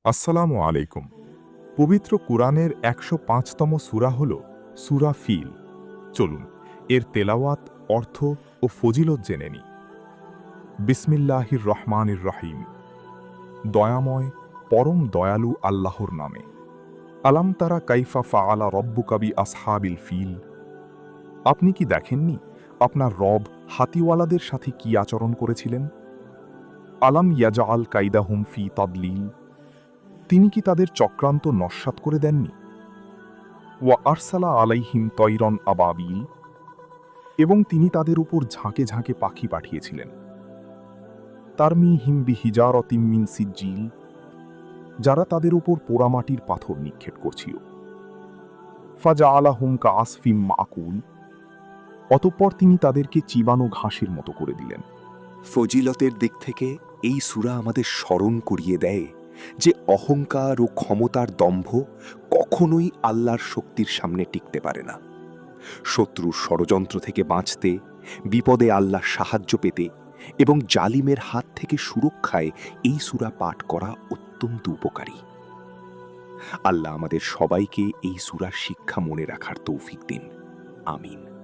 আসসালামু আলাইকুম। পবিত্র কুরআনের ১০৫তম সূরা হল সূরা ফিল। চলুন এর তেলাওয়াত, অর্থ ও ফজিলত জেনে নিই। বিসমিল্লাহির রহমানির রহিম। দয়াময়, পরম দয়ালু আল্লাহর নামে। আলাম তারা কাইফা ফাআলা রব্বুকা বিআসহাবিল ফিল। আপনি কি দেখেননি আপনার রব হাতিওয়ালাদের সাথে কি আচরণ করেছিলেন? আলাম ইয়াজআল কাইদাহুম ফি তাদলিল। তিনি কি তাদের চক্রান্ত নস্যাৎ করে দেননি? ওয়া আরসালা আলাইহিম তয়রন আবাবিল। এবং তিনি তাদের উপর ঝাঁকে ঝাঁকে পাখি পাঠিয়েছিলেন। তারমিহিম বিহিজারতিম মিন সিজ্জিল। যারা তাদের উপর পোড়ামাটির পাথর নিক্ষেপ করছিল। ফাজআলাহুম কাআসফিম মাকুল। অতঃপর তিনি তাদেরকে চিবানো ঘাসের মতো করে দিলেন। ফজিলতের দিক থেকে এই সূরা আমাদের স্মরণ করিয়ে দেয় যে অহংকার ও ক্ষমতার দম্ভ কখনোই আল্লাহর শক্তির সামনে টিকতে পারে না। শত্রুর ষড়যন্ত্র থেকে বাঁচতে, বিপদে আল্লাহর সাহায্য পেতে এবং জালিমের হাত থেকে সুরক্ষায় এই সূরা পাঠ করা অত্যন্ত উপকারী। আল্লাহ আমাদের সবাইকে এই সূরার শিক্ষা মনে রাখার তৌফিক দিন। আমিন।